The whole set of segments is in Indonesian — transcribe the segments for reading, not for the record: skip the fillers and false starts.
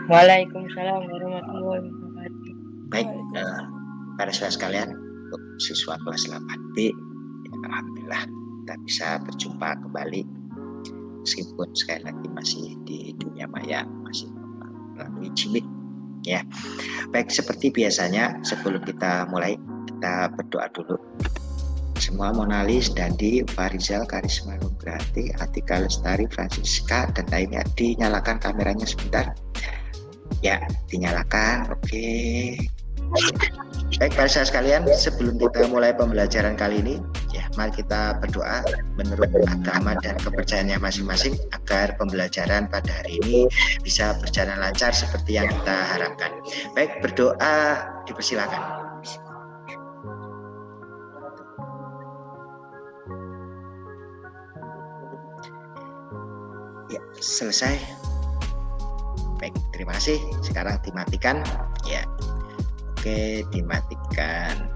Waalaikumsalam warahmatullahi wabarakatuh. Baik, Waalaikumsalam. para siswa sekalian, untuk siswa kelas 8B, ya, alhamdulillah kita bisa berjumpa kembali meskipun sekali lagi masih di dunia maya, masih melalui Jimit ya. Baik, seperti biasanya sebelum kita mulai, kita berdoa dulu. Semua Monalis, Dandi, Farizal, Karisma Nugrati, Atika Lestari, Francisca, dan lainnya, dinyalakan kameranya sebentar. Ya, dinyalakan. Oke. Baik, para sahabat sekalian, sebelum kita mulai pembelajaran kali ini, ya, mari kita berdoa menurut agama dan kepercayaannya masing-masing agar pembelajaran pada hari ini bisa berjalan lancar seperti yang kita harapkan. Baik, berdoa dipersilakan. Ya, selesai. Baik, terima kasih. Sekarang dimatikan. Ya, oke, dimatikan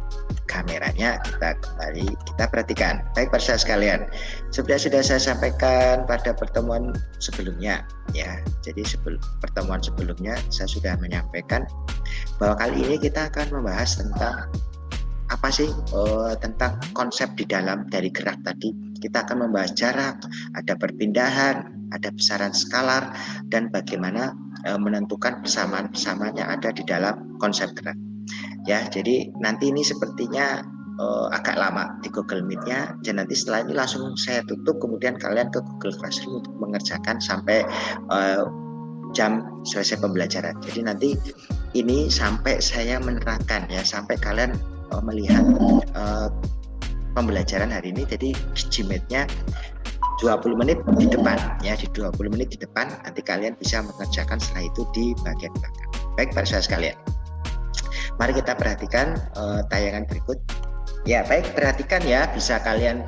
kameranya. Kita kembali, kita perhatikan. Baik, para sahabat sekalian, seperti sudah saya sampaikan pada pertemuan sebelumnya, ya. Jadi pertemuan sebelumnya saya sudah menyampaikan bahwa kali ini kita akan membahas tentang apa sih, tentang konsep di dalam dari gerak tadi. Kita akan membahas jarak, ada perpindahan, ada besaran skalar, dan bagaimana menentukan persamaan-persamaan yang ada di dalam konsep gerak. Ya, jadi nanti ini sepertinya agak lama di Google Meet-nya, dan nanti setelah ini langsung saya tutup, kemudian kalian ke Google Classroom untuk mengerjakan sampai jam selesai pembelajaran. Jadi nanti ini sampai saya menerangkan, ya, sampai kalian melihat pembelajaran hari ini. Jadi Gmail-nya 20 menit di depan, ya, di 20 menit di depan nanti kalian bisa mengerjakan setelah itu di bagian belakang. Baik, para sahabat sekalian, mari kita perhatikan tayangan berikut. Ya, baik, perhatikan ya, bisa kalian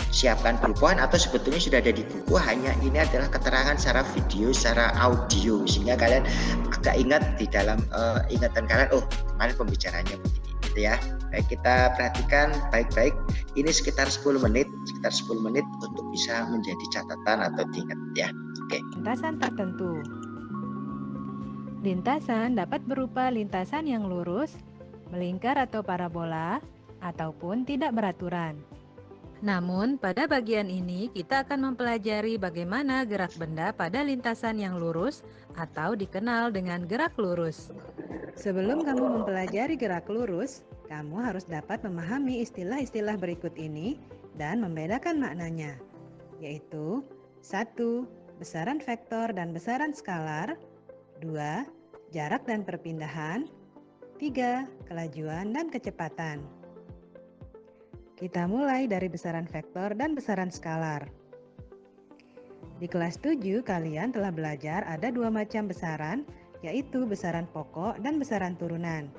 siapkan bukuan atau sebetulnya sudah ada di buku, hanya ini adalah keterangan secara video, secara audio, sehingga kalian agak ingat di dalam ingatan kalian, oh kemarin pembicaranya begini, gitu ya. Baik, kita perhatikan baik-baik. Ini sekitar 10 menit untuk bisa menjadi catatan atau diingat, ya. Oke. Lintasan tertentu. Lintasan dapat berupa lintasan yang lurus, melingkar atau parabola, ataupun tidak beraturan. Namun, pada bagian ini kita akan mempelajari bagaimana gerak benda pada lintasan yang lurus atau dikenal dengan gerak lurus. Sebelum kamu mempelajari gerak lurus, kamu harus dapat memahami istilah-istilah berikut ini dan membedakan maknanya, yaitu 1. Besaran vektor dan besaran skalar, 2. Jarak dan perpindahan, 3. Kelajuan dan kecepatan. Kita mulai dari besaran vektor dan besaran skalar. Di kelas 7 kalian telah belajar ada 2 macam besaran, yaitu besaran pokok dan besaran turunan.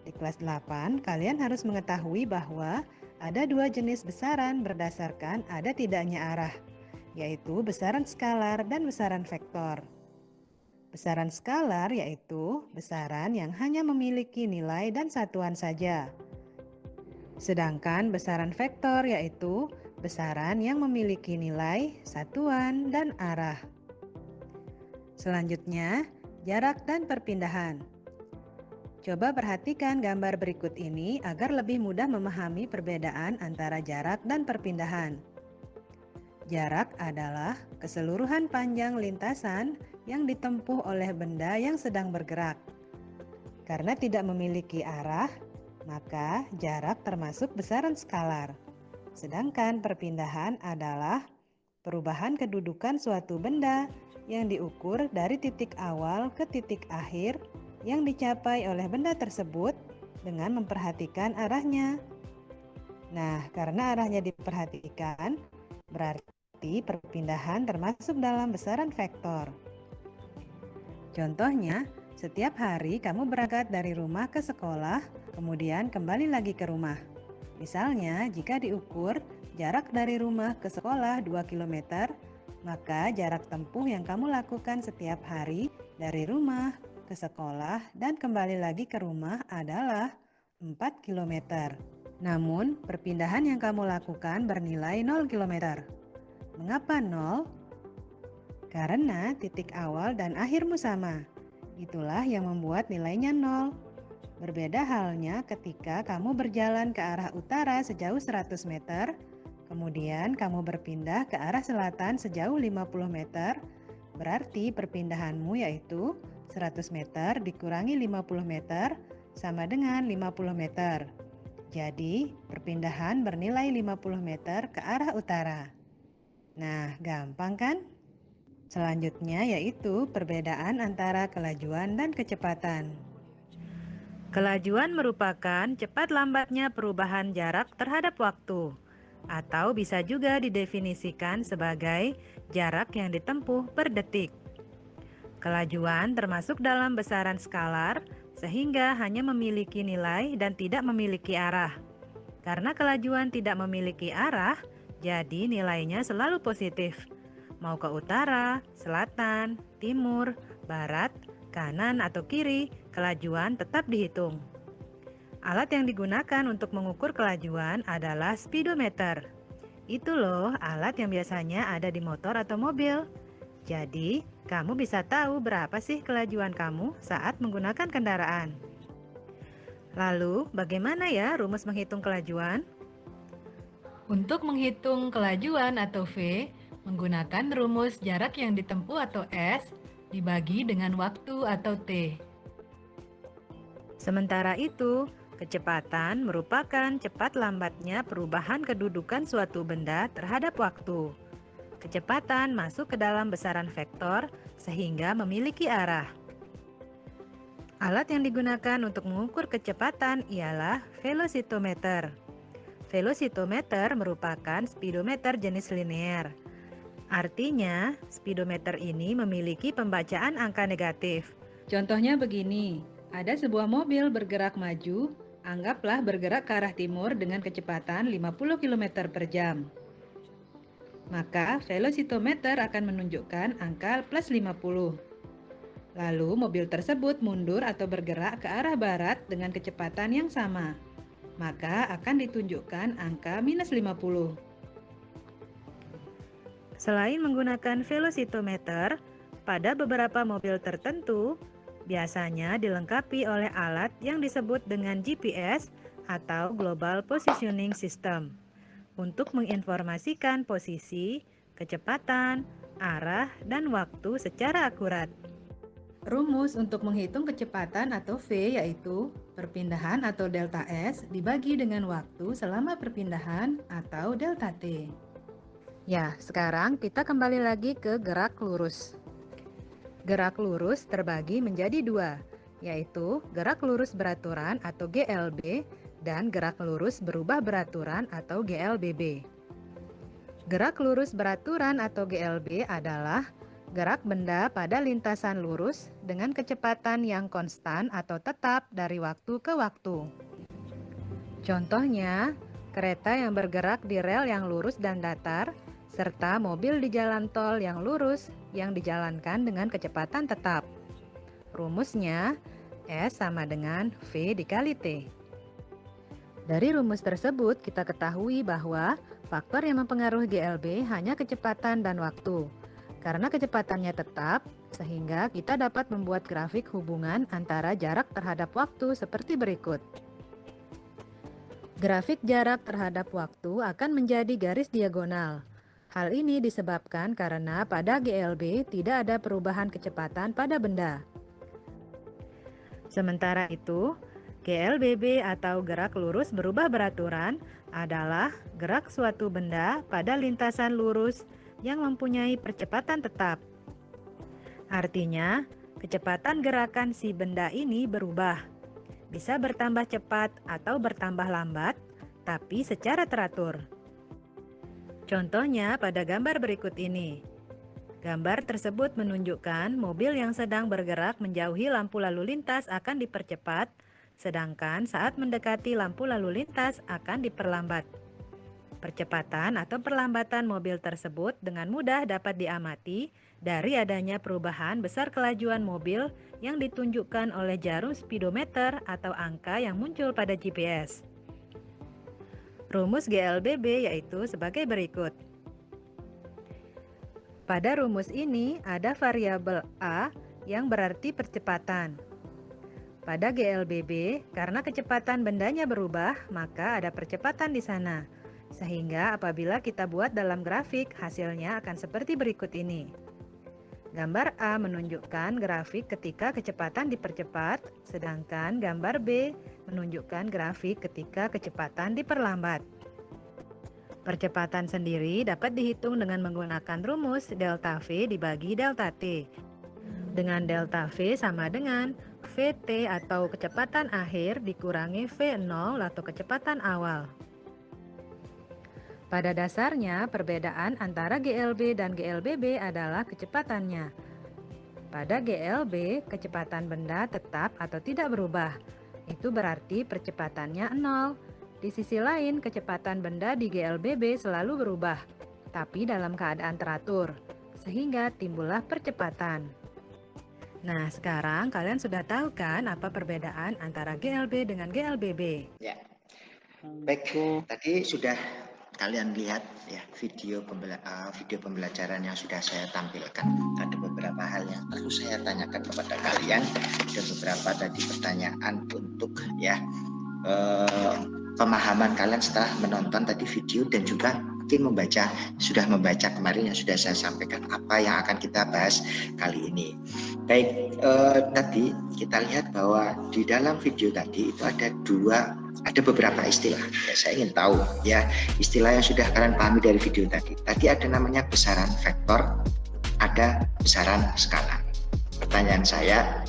Di kelas 8 kalian harus mengetahui bahwa ada 2 jenis besaran berdasarkan ada tidaknya arah, yaitu besaran skalar dan besaran vektor. Besaran skalar yaitu besaran yang hanya memiliki nilai dan satuan saja. Sedangkan besaran vektor yaitu besaran yang memiliki nilai, satuan, dan arah. Selanjutnya, jarak dan perpindahan. Coba perhatikan gambar berikut ini agar lebih mudah memahami perbedaan antara jarak dan perpindahan. Jarak adalah keseluruhan panjang lintasan yang ditempuh oleh benda yang sedang bergerak. Karena tidak memiliki arah, maka jarak termasuk besaran skalar. Sedangkan perpindahan adalah perubahan kedudukan suatu benda yang diukur dari titik awal ke titik akhir yang dicapai oleh benda tersebut dengan memperhatikan arahnya. Nah, karena arahnya diperhatikan, berarti perpindahan termasuk dalam besaran vektor. Contohnya, setiap hari kamu berangkat dari rumah ke sekolah, kemudian kembali lagi ke rumah. Misalnya, jika diukur jarak dari rumah ke sekolah 2 km, maka jarak tempuh yang kamu lakukan setiap hari dari rumah ke sekolah dan kembali lagi ke rumah adalah 4 km. Namun, perpindahan yang kamu lakukan bernilai 0 km. Mengapa 0? Karena titik awal dan akhirmu sama. Itulah yang membuat nilainya 0. Berbeda halnya ketika kamu berjalan ke arah utara sejauh 100 meter, kemudian kamu berpindah ke arah selatan sejauh 50 meter, berarti perpindahanmu yaitu 100 meter dikurangi 50 meter sama dengan 50 meter. Jadi, perpindahan bernilai 50 meter ke arah utara. Nah, gampang kan? Selanjutnya yaitu perbedaan antara kelajuan dan kecepatan. Kelajuan merupakan cepat lambatnya perubahan jarak terhadap waktu, atau bisa juga didefinisikan sebagai jarak yang ditempuh per detik. Kelajuan termasuk dalam besaran skalar, sehingga hanya memiliki nilai dan tidak memiliki arah. Karena kelajuan tidak memiliki arah, jadi nilainya selalu positif. Mau ke utara, selatan, timur, barat, kanan atau kiri, kelajuan tetap dihitung. Alat yang digunakan untuk mengukur kelajuan adalah speedometer. Itu loh alat yang biasanya ada di motor atau mobil. Jadi, kamu bisa tahu berapa sih kelajuan kamu saat menggunakan kendaraan. Lalu, bagaimana ya rumus menghitung kelajuan? Untuk menghitung kelajuan atau V, menggunakan rumus jarak yang ditempuh atau S dibagi dengan waktu atau T. Sementara itu, kecepatan merupakan cepat lambatnya perubahan kedudukan suatu benda terhadap waktu. Kecepatan masuk ke dalam besaran vektor sehingga memiliki arah. Alat yang digunakan untuk mengukur kecepatan ialah velocitometer. Velocitometer merupakan speedometer jenis linear. Artinya, speedometer ini memiliki pembacaan angka negatif. Contohnya begini, ada sebuah mobil bergerak maju, anggaplah bergerak ke arah timur dengan kecepatan 50 km per jam. Maka, velocitometer akan menunjukkan angka plus 50. Lalu, mobil tersebut mundur atau bergerak ke arah barat dengan kecepatan yang sama. Maka, akan ditunjukkan angka minus 50. Selain menggunakan velocitometer, pada beberapa mobil tertentu, biasanya dilengkapi oleh alat yang disebut dengan GPS atau Global Positioning System untuk menginformasikan posisi, kecepatan, arah, dan waktu secara akurat. Rumus untuk menghitung kecepatan atau V yaitu perpindahan atau delta S dibagi dengan waktu selama perpindahan atau delta T. Ya, sekarang kita kembali lagi ke gerak lurus. Gerak lurus terbagi menjadi dua, yaitu gerak lurus beraturan atau GLB dan gerak lurus berubah beraturan atau GLBB. Gerak lurus beraturan atau GLB adalah gerak benda pada lintasan lurus dengan kecepatan yang konstan atau tetap dari waktu ke waktu. Contohnya, kereta yang bergerak di rel yang lurus dan datar, serta mobil di jalan tol yang lurus yang dijalankan dengan kecepatan tetap. Rumusnya, S sama dengan V dikali T. Dari rumus tersebut, kita ketahui bahwa faktor yang mempengaruhi GLB hanya kecepatan dan waktu. Karena kecepatannya tetap, sehingga kita dapat membuat grafik hubungan antara jarak terhadap waktu seperti berikut. Grafik jarak terhadap waktu akan menjadi garis diagonal. Hal ini disebabkan karena pada GLB tidak ada perubahan kecepatan pada benda. Sementara itu, GLBB atau gerak lurus berubah beraturan adalah gerak suatu benda pada lintasan lurus yang mempunyai percepatan tetap. Artinya, kecepatan gerakan si benda ini berubah. Bisa bertambah cepat atau bertambah lambat, tapi secara teratur. Contohnya pada gambar berikut ini. Gambar tersebut menunjukkan mobil yang sedang bergerak menjauhi lampu lalu lintas akan dipercepat, sedangkan saat mendekati lampu lalu lintas akan diperlambat. Percepatan atau perlambatan mobil tersebut dengan mudah dapat diamati dari adanya perubahan besar kelajuan mobil yang ditunjukkan oleh jarum speedometer atau angka yang muncul pada GPS. Rumus GLBB yaitu sebagai berikut. Pada rumus ini ada variabel A yang berarti percepatan. Pada GLBB, karena kecepatan bendanya berubah, maka ada percepatan di sana. Sehingga apabila kita buat dalam grafik, hasilnya akan seperti berikut ini. Gambar A menunjukkan grafik ketika kecepatan dipercepat, sedangkan gambar B menunjukkan grafik ketika kecepatan diperlambat. Percepatan sendiri dapat dihitung dengan menggunakan rumus delta V dibagi delta T. Dengan delta V sama dengan Vt atau kecepatan akhir dikurangi V0 atau kecepatan awal. Pada dasarnya, perbedaan antara GLB dan GLBB adalah kecepatannya. Pada GLB, kecepatan benda tetap atau tidak berubah. Itu berarti percepatannya 0. Di sisi lain, kecepatan benda di GLBB selalu berubah, tapi dalam keadaan teratur, sehingga timbullah percepatan. Nah, sekarang kalian sudah tahu kan apa perbedaan antara GLB dengan GLBB? Ya, baik. Tadi sudah kalian lihat ya video pembelajaran yang sudah saya tampilkan. Ada beberapa hal yang perlu saya tanyakan kepada kalian. Ada beberapa tadi pertanyaan untuk ya pemahaman kalian setelah menonton tadi video dan juga mungkin sudah membaca kemarin yang sudah saya sampaikan apa yang akan kita bahas kali ini. Baik, tadi kita lihat bahwa di dalam video tadi itu ada beberapa istilah. Ya, saya ingin tahu ya istilah yang sudah kalian pahami dari video tadi. Tadi ada namanya besaran vektor, ada besaran skala. Pertanyaan saya,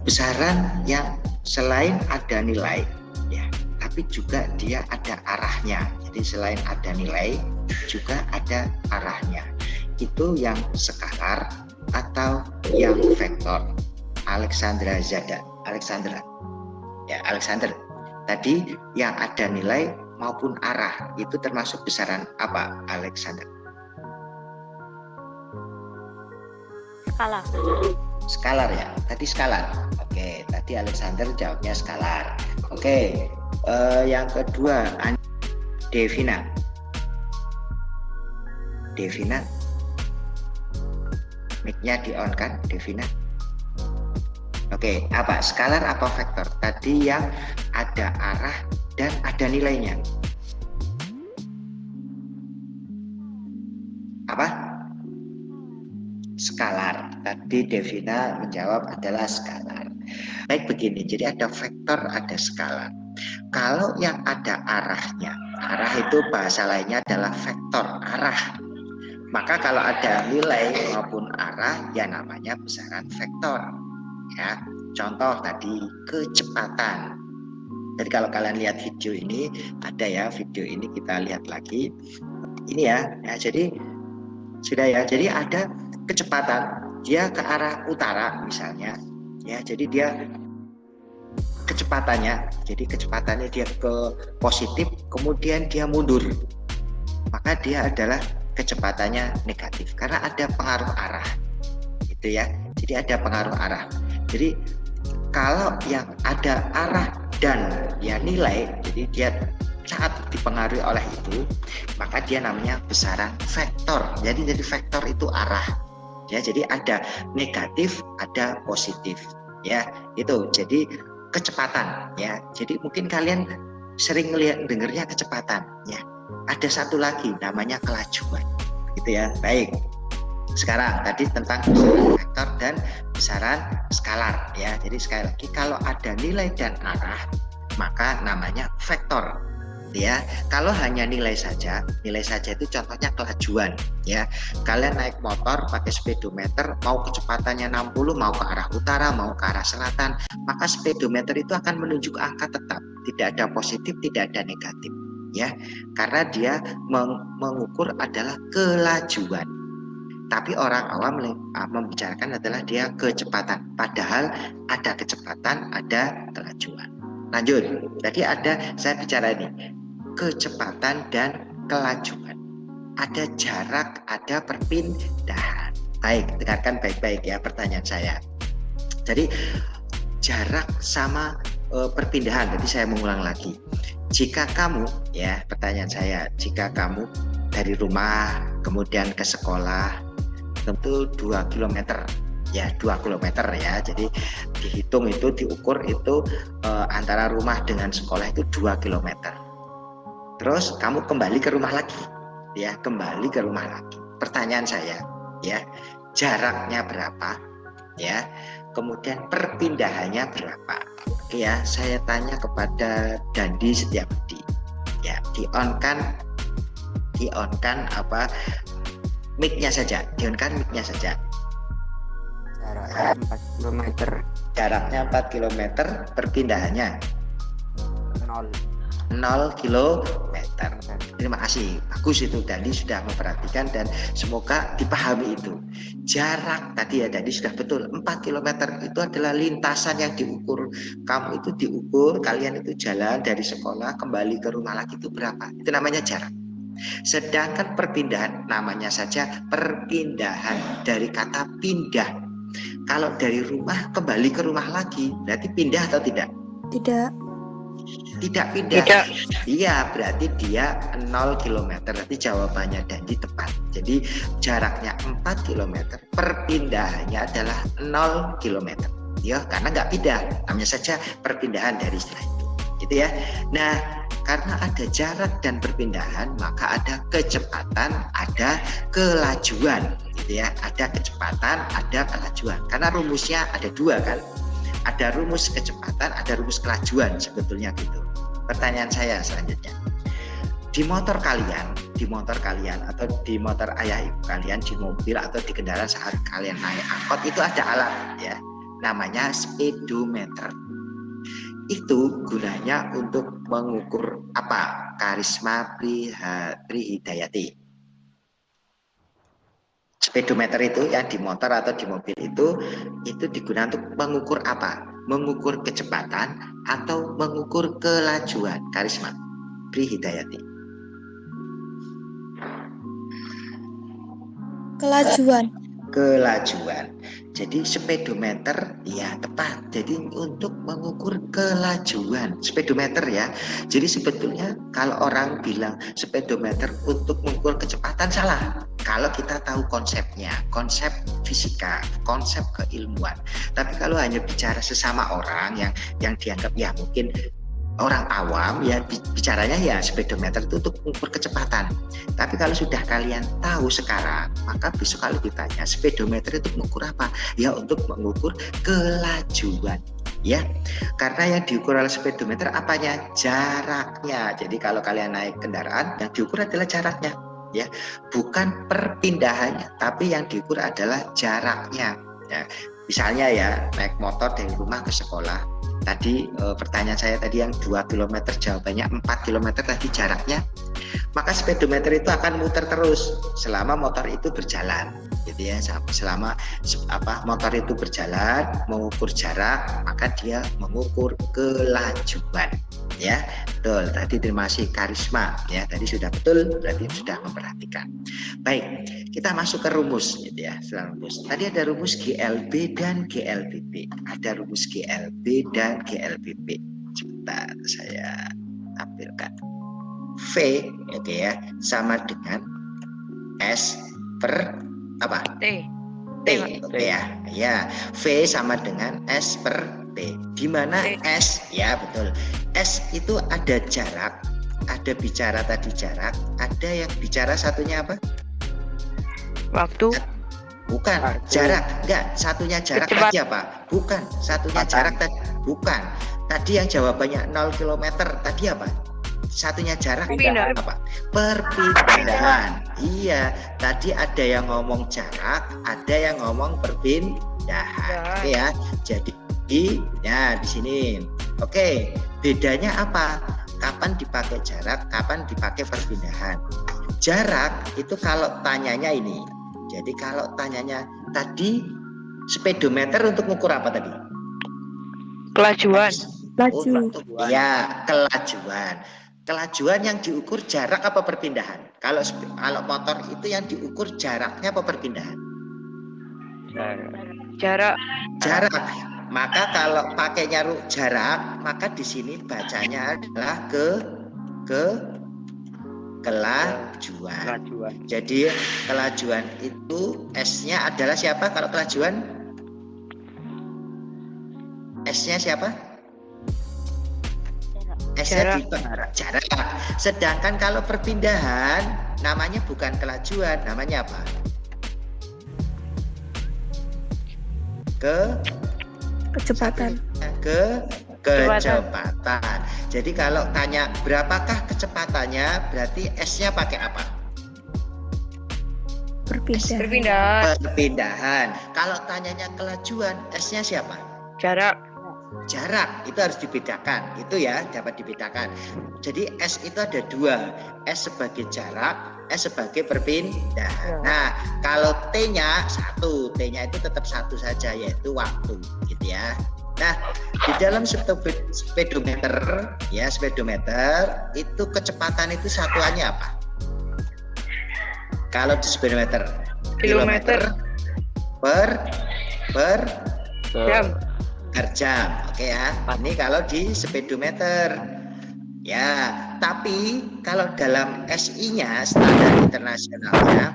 besaran yang selain ada nilai ya, tapi juga dia ada arahnya. Jadi selain ada nilai juga ada arahnya. Itu yang skalar atau yang vektor. Alexandra. Ya, Alexander. Tadi yang ada nilai maupun arah itu termasuk besaran apa, Alexander? Skala. Skalar ya, tadi skalar. Oke, tadi Alexander jawabnya skalar. Oke, yang kedua Devina. Mic-nya di-on kan, Devina? Oke, apa? Skalar apa vektor? Tadi yang ada arah dan ada nilainya. Apa? Skalar. Tadi Devina menjawab adalah skalar. Baik begini, jadi ada vektor, ada skalar. Kalau yang ada arahnya, arah itu bahasa lainnya adalah vektor, arah. Maka kalau ada nilai maupun arah, ya namanya besaran vektor. Ya, contoh tadi kecepatan. Jadi kalau kalian lihat video ini, ada ya video ini kita lihat lagi. Ini ya jadi sudah ya. Jadi ada kecepatan, dia ke arah utara misalnya. Ya, jadi dia kecepatannya dia ke positif, kemudian dia mundur. Maka dia adalah kecepatannya negatif karena ada pengaruh arah. Itu ya. Jadi ada pengaruh arah. Jadi kalau yang ada arah dan ya nilai, jadi dia saat dipengaruhi oleh itu, maka dia namanya besaran vektor. Jadi vektor itu arah. Ya, jadi ada negatif, ada positif. Ya, itu. Jadi kecepatan ya. Jadi mungkin kalian sering dengarnya kecepatan ya. Ada satu lagi namanya kelajuan. Gitu ya. Baik. Sekarang tadi tentang besaran vektor dan besaran skalar ya. Jadi sekali lagi kalau ada nilai dan arah maka namanya vektor ya. Kalau hanya nilai saja itu contohnya kelajuan ya. Kalian naik motor pakai speedometer, mau kecepatannya 60, mau ke arah utara, mau ke arah selatan, maka speedometer itu akan menunjuk angka tetap, tidak ada positif, tidak ada negatif ya. Karena dia mengukur adalah kelajuan. Tapi orang awam membicarakan adalah dia kecepatan. Padahal ada kecepatan, ada kelajuan. Lanjut. Tadi saya bicara ini kecepatan dan kelajuan. Ada jarak, ada perpindahan. Baik, dengarkan baik-baik ya pertanyaan saya. Jadi jarak sama perpindahan. Jadi saya mengulang lagi. Jika kamu ya, pertanyaan saya, jika kamu dari rumah kemudian ke sekolah tentu 2 km ya 2 kilometer ya. Jadi dihitung itu, diukur itu antara rumah dengan sekolah itu 2 kilometer. Terus kamu kembali ke rumah lagi, ya kembali ke rumah lagi. Pertanyaan saya, ya jaraknya berapa, ya kemudian perpindahannya berapa. Oke ya, saya tanya kepada Dandi Setiabudi, ya di on kan apa mic-nya saja, di-on-kan mic-nya saja. Jaraknya 4 km. Jaraknya 4 km, perpindahannya 0 kilometer. Terima kasih, bagus itu Dandi sudah memperhatikan dan semoga dipahami itu. Jarak tadi ya Dandi sudah betul, 4 km itu adalah lintasan yang diukur. Kamu itu diukur, kalian itu jalan dari sekolah kembali ke rumah lagi itu berapa? Itu namanya jarak. Sedangkan perpindahan namanya saja perpindahan, dari kata pindah. Kalau dari rumah kembali ke rumah lagi berarti pindah atau tidak? Tidak pindah. Iya, berarti dia 0 km. Berarti jawabannya Dandi tepat. Jadi jaraknya 4 km, perpindahannya adalah 0 km. Ya, karena nggak pindah, namanya saja perpindahan dari istilah itu. Gitu ya. Nah, karena ada jarak dan perpindahan, maka ada kecepatan, ada kelajuan, gitu ya. Ada kecepatan, ada kelajuan. Karena rumusnya ada dua kan. Ada rumus kecepatan, ada rumus kelajuan sebetulnya gitu. Pertanyaan saya selanjutnya, di motor kalian atau di motor ayah ibu kalian, di mobil atau di kendaraan saat kalian naik angkot itu ada alat ya, namanya speedometer. Itu gunanya untuk mengukur apa? Karisma Prihidayati. Speedometer itu ya di motor atau di mobil itu digunakan untuk mengukur apa? Mengukur kecepatan atau mengukur kelajuan. Karisma Prihidayati. Kelajuan. Jadi speedometer ya tepat. Jadi untuk mengukur kelajuan speedometer ya. Jadi sebetulnya kalau orang bilang speedometer untuk mengukur kecepatan salah. Kalau kita tahu konsepnya, konsep fisika, konsep keilmuan. Tapi kalau hanya bicara sesama orang yang dianggap ya mungkin orang awam ya bicaranya ya speedometer itu untuk mengukur kecepatan. Tapi kalau sudah kalian tahu sekarang, maka besok kalau ditanya speedometer itu mengukur apa? Ya untuk mengukur kelajuan. Ya, karena yang diukur oleh speedometer apanya? Jaraknya. Jadi kalau kalian naik kendaraan, yang diukur adalah jaraknya. Ya, bukan perpindahannya, tapi yang diukur adalah jaraknya. Ya, misalnya ya naik motor dari rumah ke sekolah. Tadi pertanyaan saya tadi yang 2 km jawabannya 4 km tadi jaraknya, maka speedometer itu akan muter terus selama motor itu berjalan, gitu ya. Selama motor itu berjalan mengukur jarak, maka dia mengukur kelajuan. Ya, betul. Tadi terima kasih Karisma. Ya, tadi sudah betul. Berarti sudah memperhatikan. Baik, kita masuk ke rumus, gitu ya. Setelah rumus. Tadi ada rumus GLB dan GLBB. Ada rumus GLB dan GLBB. Sebentar, saya tampilkan. V, oke ya, sama dengan S per apa? T. Oke ya. Ya, V sama dengan S per T. Di mana S, ya betul. S itu ada jarak, ada bicara tadi jarak, ada yang bicara satunya apa? Waktu. Bukan, jarak. Enggak, satunya jarak tadi apa? Bukan, satunya jarak tadi. Bukan. Tadi yang jawabannya 0 km, tadi apa? Satunya jarak apa? Perpindahan. Iya, tadi ada yang ngomong jarak, ada yang ngomong perpindahan. Oke ya. Jadi ya di sini. Oke, bedanya apa? Kapan dipakai jarak, kapan dipakai perpindahan? Jarak itu kalau tanyanya ini. Jadi kalau tanyanya tadi speedometer untuk mengukur apa tadi? Kelajuan. Ya, kelajuan. Kelajuan yang diukur jarak apa perpindahan? Kalau motor itu yang diukur jaraknya apa perpindahan? Jarak. Maka kalau pakainya jarak, maka di sini bacanya adalah kelajuan. Jadi kelajuan itu S-nya adalah siapa kalau kelajuan? S-nya siapa? S-nya jarak. Sedangkan kalau perpindahan namanya bukan kelajuan, namanya apa? Kecepatan. Kecepatan. Jadi kalau tanya berapakah kecepatannya, berarti S-nya pakai apa? Perpindahan. Kalau tanyanya kelajuan, S-nya siapa? Jarak. Itu harus dibedakan. Itu ya dapat dibedakan. Jadi S itu ada dua. S sebagai jarak, S sebagai perpindahan. Nah, kalau T-nya satu, T-nya itu tetap satu saja, yaitu waktu, gitu ya. Nah, di dalam speedometer, ya speedometer itu kecepatan itu satuannya apa? Kalau di speedometer, kilometer per Jam. jam. Oke ya. Ini kalau di speedometer. Ya, tapi kalau dalam SI-nya, standar internasionalnya,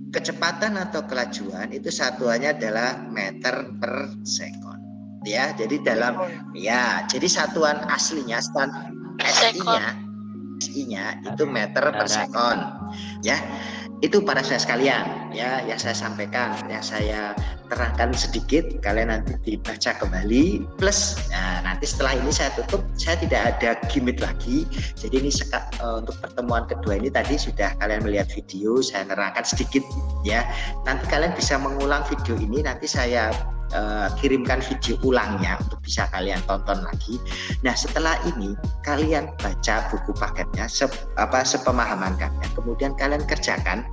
kecepatan atau kelajuan itu satuannya adalah meter per sekon. Ya, jadi jadi satuan aslinya SI-nya itu meter per sekon. Ya. Itu para saya sekalian ya yang saya sampaikan, yang saya terangkan sedikit, kalian nanti dibaca kembali plus nanti setelah ini saya tutup, saya tidak ada gimmick lagi. Jadi ini untuk pertemuan kedua ini tadi sudah kalian melihat video, saya nerangkan sedikit ya. Nanti kalian bisa mengulang video ini, nanti saya kirimkan video ulangnya untuk bisa kalian tonton lagi. Nah, setelah ini kalian baca buku paketnya sepemahaman kalian, kemudian kalian kerjakan.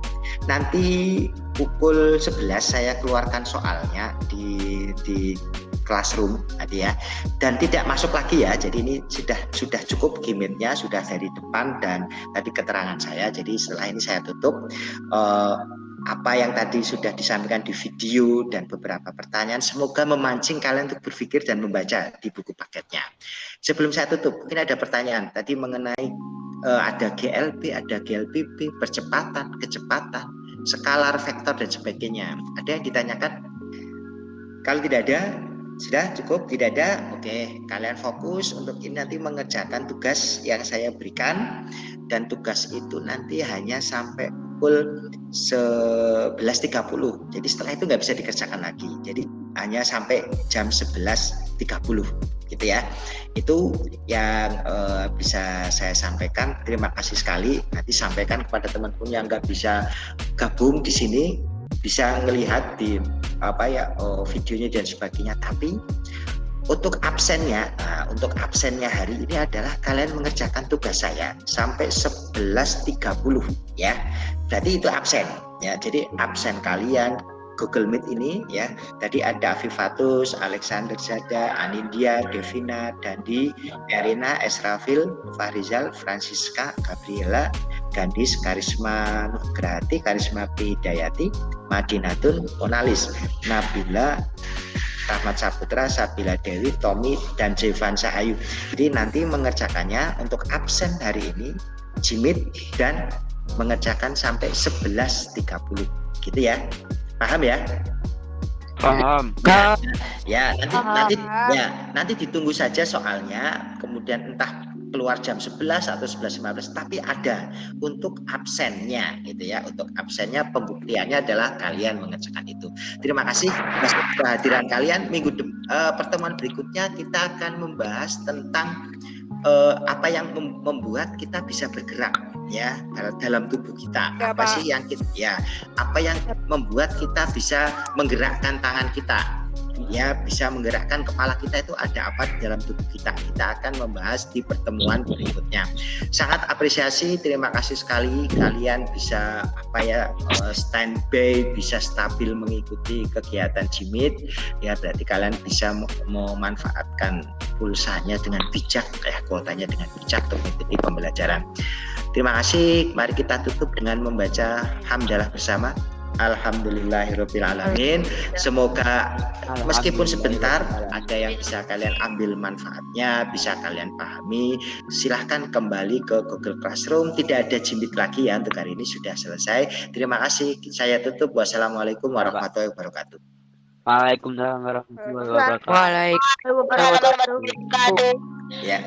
Nanti pukul 11 saya keluarkan soalnya di classroom tadi ya, dan tidak masuk lagi ya. Jadi ini sudah cukup gimmicknya, sudah dari depan dan tadi keterangan saya. Jadi setelah ini saya tutup. Apa yang tadi sudah disampaikan di video dan beberapa pertanyaan, semoga memancing kalian untuk berpikir dan membaca di buku paketnya. Sebelum saya tutup, mungkin ada pertanyaan tadi mengenai ada GLP, ada GLPP, percepatan, kecepatan, skalar, vektor dan sebagainya. Ada yang ditanyakan? Kalau tidak ada, sudah cukup. Tidak ada, oke. Kalian fokus untuk ini nanti mengerjakan tugas yang saya berikan, dan tugas itu nanti hanya sampai pukul 11.30. Jadi setelah itu nggak bisa dikerjakan lagi. Jadi hanya sampai jam 11.30 gitu ya. Itu yang bisa saya sampaikan. Terima kasih sekali. Nanti sampaikan kepada teman-teman yang nggak bisa gabung di sini, bisa melihat di videonya dan sebagainya. Tapi untuk absennya hari ini adalah kalian mengerjakan tugas saya sampai 11.30 ya. Berarti itu absen ya. Jadi absen kalian Google Meet ini ya. Tadi ada Afifatus, Alexander Zada, Anindya, Devina, Dandi, Erina, Esrafil, Fahrizal, Francisca, Gabriela, Gandis, Karisma Nugrati, Karisma Hidayati, Madinatun, Onalis, Nabila, Rahmat Saputra, Sabila Dewi, Tommy, dan Jevan Sahayu. Jadi nanti mengerjakannya untuk absen hari ini, Jimit, dan mengerjakan sampai 11.30 gitu ya. Paham ya? Paham. Ya, nanti ditunggu saja soalnya, kemudian entah keluar jam 11 atau 11.15, tapi ada untuk absennya gitu ya. Untuk absennya pembuktiannya adalah kalian mengerjakan itu. Terima kasih atas kehadiran kalian. Pertemuan berikutnya kita akan membahas tentang apa yang membuat kita bisa bergerak ya dalam tubuh kita. Apa sih yang apa yang membuat kita bisa menggerakkan tangan kita, ya bisa menggerakkan kepala kita, itu ada apa di dalam tubuh kita. Kita akan membahas di pertemuan berikutnya. Sangat apresiasi, terima kasih sekali kalian bisa standby, bisa stabil mengikuti kegiatan Jimit ya. Berarti kalian bisa memanfaatkan pulsanya dengan bijak ya, kuotanya dengan bijak untuk mengikuti pembelajaran. Terima kasih. Mari kita tutup dengan membaca hamdalah bersama. Alhamdulillahirrabbilalamin. Semoga meskipun sebentar ada yang bisa kalian ambil manfaatnya, bisa kalian pahami. Silahkan kembali ke Google Classroom. Tidak ada Jimit lagi ya untuk hari ini, sudah selesai. Terima kasih. Saya tutup. Wassalamualaikum warahmatullahi wabarakatuh. Waalaikumsalam warahmatullahi wabarakatuh. Waalaikumsalam warahmatullahi wabarakatuh. Ya.